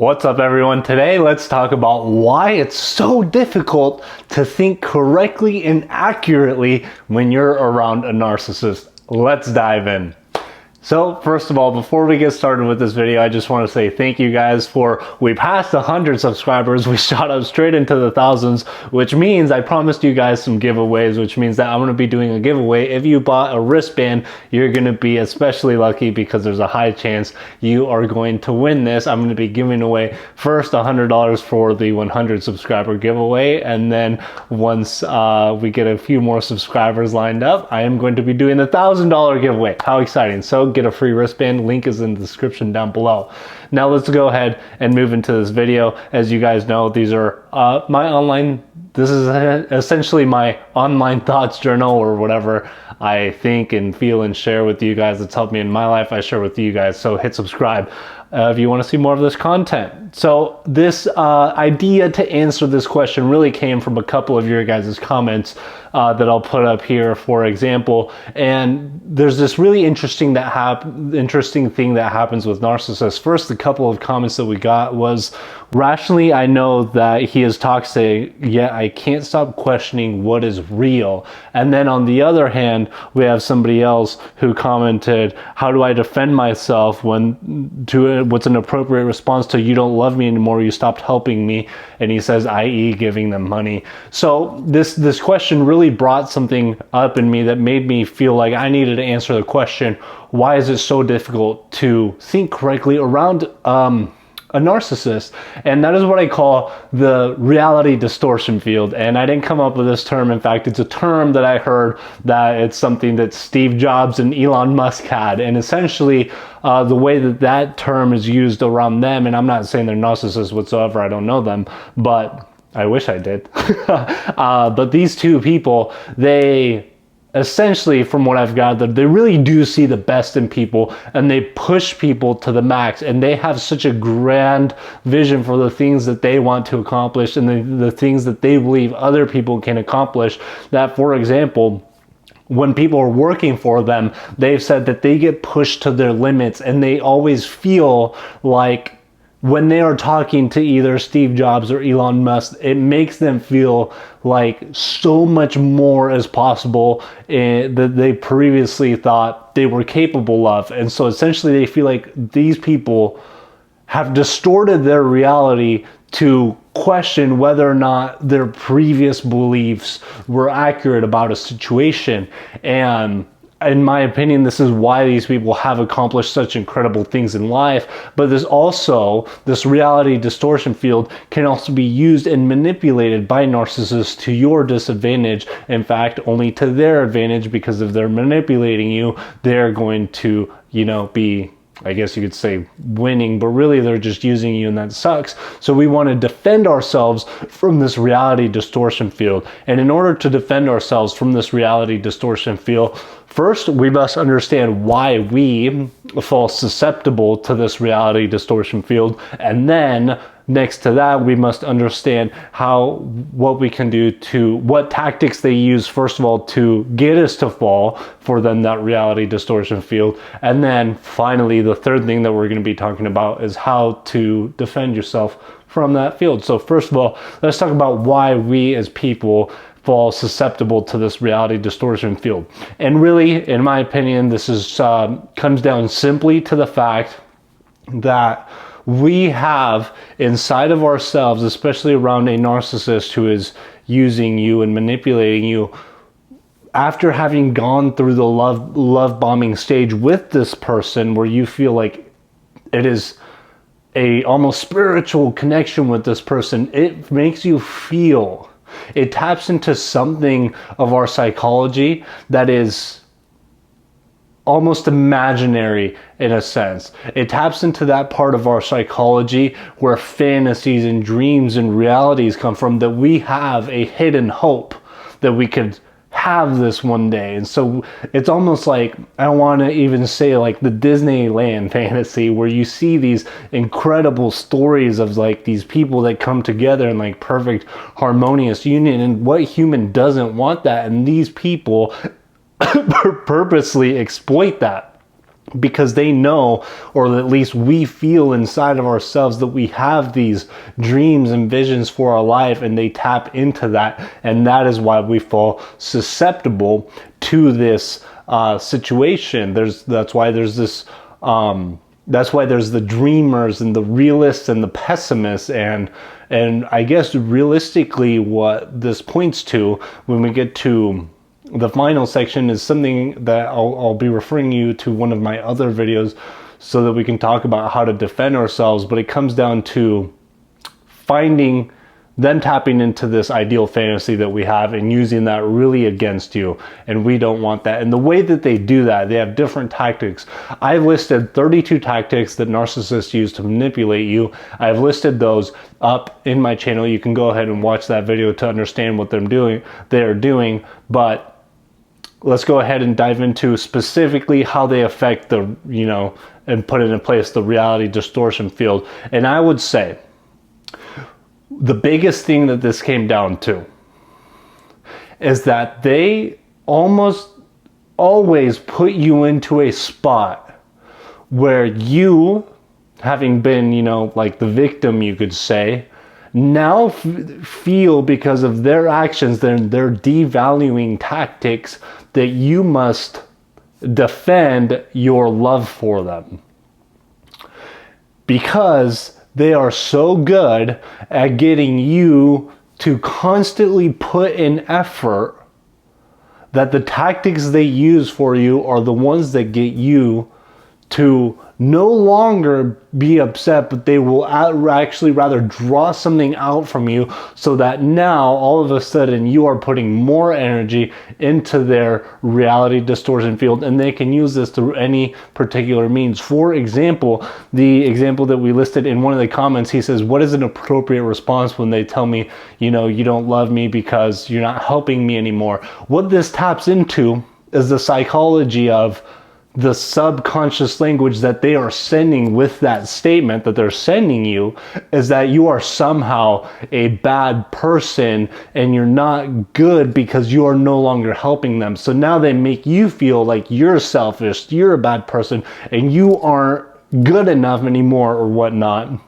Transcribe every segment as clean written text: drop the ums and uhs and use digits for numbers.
What's up, everyone? Today, let's talk about why it's so difficult to think correctly and accurately when you're around a narcissist. Let's dive in. So first of all, before we get started with this video, I just want to say thank you guys we passed 100 subscribers. We shot up straight into the thousands, which means I promised you guys some giveaways, which means that I'm going to be doing a giveaway. If you bought a wristband, you're going to be especially lucky because there's a high chance you are going to win this. I'm going to be giving away first $100 for the 100 subscriber giveaway. And then once we get a few more subscribers lined up, I am going to be doing the $1,000 giveaway. How exciting. So get a free wristband. Link is in the description down below. Now let's go ahead and move into this video. As you guys know, these are this is essentially my online thoughts journal, or whatever I think and feel and share with you guys. That's helped me in my life, I share with you guys. So hit subscribe if you want to see more of this content. So this idea to answer this question really came from a couple of your guys' comments that I'll put up here, for example. And there's this really interesting thing that happens with narcissists. First, a couple of comments that we got was, rationally, I know that he is toxic, yet I can't stop questioning what is real. And then on the other hand, we have somebody else who commented, how do I defend myself what's an appropriate response to you don't love me anymore, you stopped helping me? And he says, i.e. giving them money. So this question really brought something up in me that made me feel like I needed to answer the question, why is it so difficult to think correctly around a narcissist? And that is what I call the reality distortion field. And I didn't come up with this term. In fact, it's a term that I heard that it's something that Steve Jobs and Elon Musk had. And essentially, the way that term is used around them, and I'm not saying they're narcissists whatsoever, I don't know them, but I wish I did. But these two people, they essentially, from what I've gathered, they really do see the best in people, and they push people to the max, and they have such a grand vision for the things that they want to accomplish and the things that they believe other people can accomplish, that, for example, when people are working for them, they've said that they get pushed to their limits, and they always feel like when they are talking to either Steve Jobs or Elon Musk, it makes them feel like so much more is possible that they previously thought they were capable of. And so essentially they feel like these people have distorted their reality to question whether or not their previous beliefs were accurate about a situation. And in my opinion, this is why these people have accomplished such incredible things in life. But this reality distortion field can also be used and manipulated by narcissists to your disadvantage. In fact, only to their advantage, because if they're manipulating you, they're going to, be, I guess you could say, winning, but really they're just using you, and that sucks. So we want to defend ourselves from this reality distortion field. And in order to defend ourselves from this reality distortion field, first, we must understand why we fall susceptible to this reality distortion field. And then next to that, we must understand what we can do what tactics they use, first of all, to get us to fall for them, that reality distortion field. And then finally, the third thing that we're going to be talking about is how to defend yourself from that field. So first of all, let's talk about why we as people fall susceptible to this reality distortion field. And really, in my opinion, this comes down simply to the fact that we have inside of ourselves, especially around a narcissist who is using you and manipulating you, after having gone through the love bombing stage with this person, where you feel like it is a almost spiritual connection with this person, it makes you feel, it taps into something of our psychology that is almost imaginary in a sense. It taps into that part of our psychology where fantasies and dreams and realities come from, that we have a hidden hope that we could have this one day. And so it's almost like, I don't want to even say like the Disneyland fantasy, where you see these incredible stories of like these people that come together in like perfect harmonious union, and what human doesn't want that? And these people purposely exploit that. because they know, or at least we feel inside of ourselves, that we have these dreams and visions for our life, and they tap into that, and that is why we fall susceptible to this situation. That's why there's the dreamers and the realists and the pessimists, and I guess realistically what this points to when we get to the final section is something that I'll be referring you to one of my other videos so that we can talk about how to defend ourselves. But it comes down to finding them tapping into this ideal fantasy that we have and using that really against you, and we don't want that. And the way that they do that, they have different tactics. I've listed 32 tactics that narcissists use to manipulate you. I've listed those up in my channel. You can go ahead and watch that video to understand what they're doing. But let's go ahead and dive into specifically how they affect the, and put into place the reality distortion field. And I would say the biggest thing that this came down to is that they almost always put you into a spot where you, having been, like the victim, you could say, now feel, because of their actions, their devaluing tactics, that you must defend your love for them, because they are so good at getting you to constantly put in effort that the tactics they use for you are the ones that get you to no longer be upset, but they will actually rather draw something out from you, so that now all of a sudden you are putting more energy into their reality distortion field, and they can use this through any particular means. For example, the example that we listed in one of the comments, he says, what is an appropriate response when they tell me, you don't love me because you're not helping me anymore? What this taps into is the psychology of the subconscious language that they are sending with that statement that they're sending you, is that you are somehow a bad person and you're not good because you are no longer helping them. So now they make you feel like you're selfish, you're a bad person, and you aren't good enough anymore or whatnot,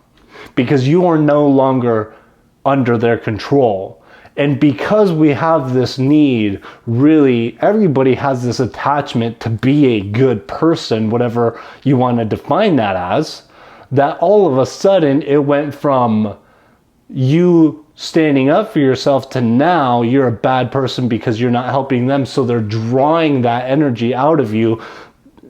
because you are no longer under their control. And because we have this need, really, everybody has this attachment to be a good person, whatever you want to define that as, that all of a sudden it went from you standing up for yourself to now you're a bad person because you're not helping them. So they're drawing that energy out of you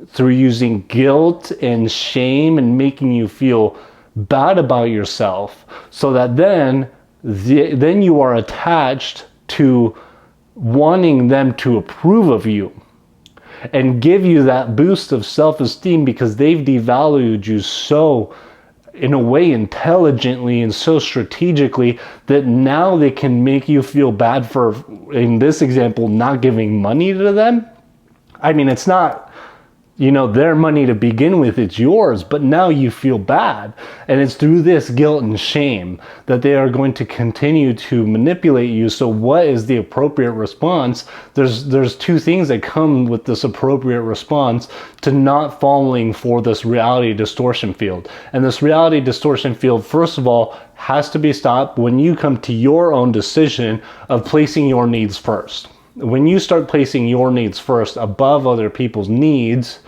through using guilt and shame and making you feel bad about yourself, so that then you are attached to wanting them to approve of you and give you that boost of self-esteem, because they've devalued you so, in a way, intelligently and so strategically, that now they can make you feel bad for, in this example, not giving money to them. I mean, it's not their money to begin with, it's yours, but now you feel bad. And it's through this guilt and shame that they are going to continue to manipulate you. So what is the appropriate response? There's two things that come with this appropriate response to not falling for this reality distortion field. And this reality distortion field, first of all, has to be stopped when you come to your own decision of placing your needs first. When you start placing your needs first above other people's needs,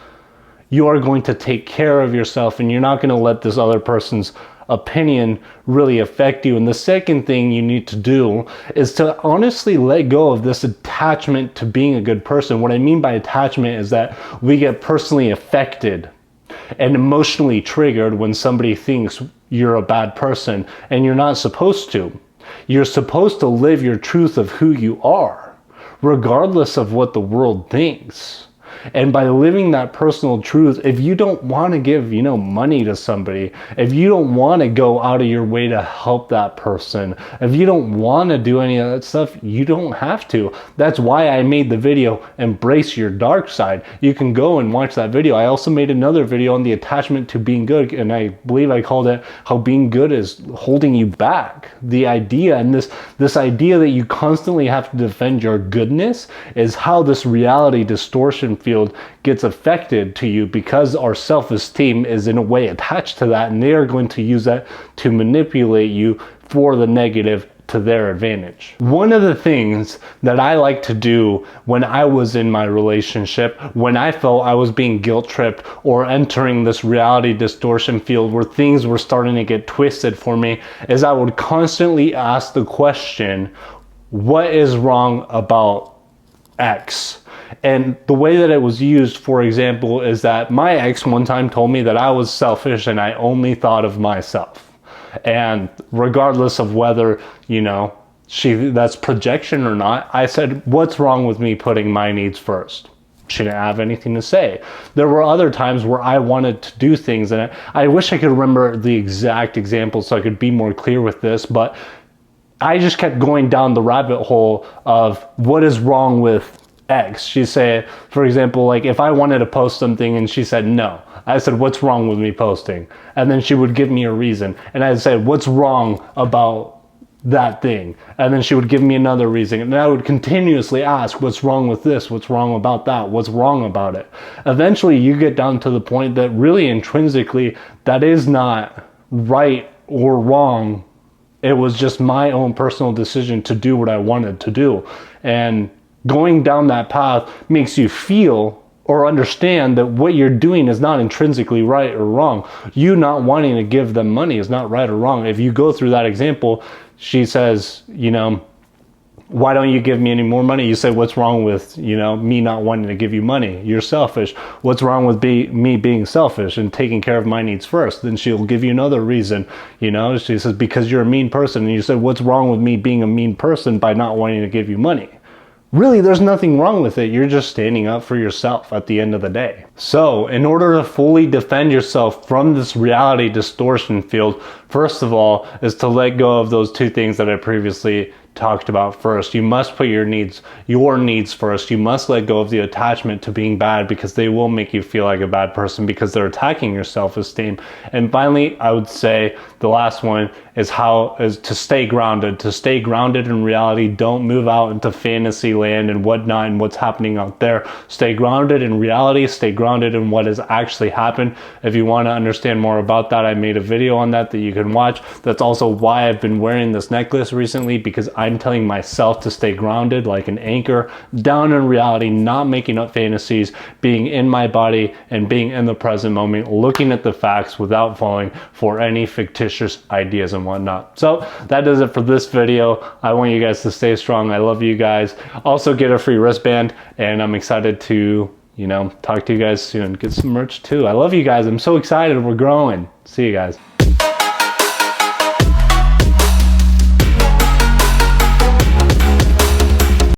you are going to take care of yourself, and you're not going to let this other person's opinion really affect you. And the second thing you need to do is to honestly let go of this attachment to being a good person. What I mean by attachment is that we get personally affected and emotionally triggered when somebody thinks you're a bad person, and you're not supposed to. You're supposed to live your truth of who you are, regardless of what the world thinks. And by living that personal truth, if you don't want to give, money to somebody, if you don't want to go out of your way to help that person, if you don't want to do any of that stuff, you don't have to. That's why I made the video, Embrace Your Dark Side. You can go and watch that video. I also made another video on the attachment to being good, and I believe I called it How Being Good is Holding You Back. The idea, and this idea that you constantly have to defend your goodness, is how this reality distortion field gets affected to you because our self-esteem is in a way attached to that, and they are going to use that to manipulate you for the negative to their advantage. One of the things that I like to do when I was in my relationship, when I felt I was being guilt tripped or entering this reality distortion field where things were starting to get twisted for me, is I would constantly ask the question, what is wrong about X? And the way that it was used, for example, is that my ex one time told me that I was selfish and I only thought of myself. And regardless of whether, that's projection or not, I said, what's wrong with me putting my needs first? She didn't have anything to say. There were other times where I wanted to do things, and I wish I could remember the exact example so I could be more clear with this, but I just kept going down the rabbit hole of what is wrong with X. She said, for example, like if I wanted to post something and she said no, I said, what's wrong with me posting? And then she would give me a reason. And I'd say, what's wrong about that thing? And then she would give me another reason. And I would continuously ask, what's wrong with this? What's wrong about that? What's wrong about it? Eventually you get down to the point that really intrinsically that is not right or wrong. It was just my own personal decision to do what I wanted to do. And going down that path makes you feel or understand that what you're doing is not intrinsically right or wrong. You not wanting to give them money is not right or wrong. If you go through that example, she says, why don't you give me any more money? You say, what's wrong with, me not wanting to give you money? You're selfish. What's wrong with me being selfish and taking care of my needs first? Then she'll give you another reason, she says, because you're a mean person. And you said, what's wrong with me being a mean person by not wanting to give you money? Really, there's nothing wrong with it. You're just standing up for yourself at the end of the day. So, in order to fully defend yourself from this reality distortion field, first of all, is to let go of those two things that I previously talked about first. You must put your needs first. You must let go of the attachment to being bad, because they will make you feel like a bad person because they're attacking your self-esteem. And finally, I would say the last one is to stay grounded. To stay grounded in reality. Don't move out into fantasy land and whatnot and what's happening out there. Stay grounded in reality. Stay grounded in what has actually happened. If you want to understand more about that, I made a video on that you can watch. That's also why I've been wearing this necklace recently, because I'm telling myself to stay grounded like an anchor, down in reality, not making up fantasies, being in my body and being in the present moment, looking at the facts without falling for any fictitious ideas and whatnot. So that does it for this video. I want you guys to stay strong. I love you guys. Also get a free wristband, and I'm excited to, talk to you guys soon. Get some merch too. I love you guys. I'm so excited. We're growing. See you guys.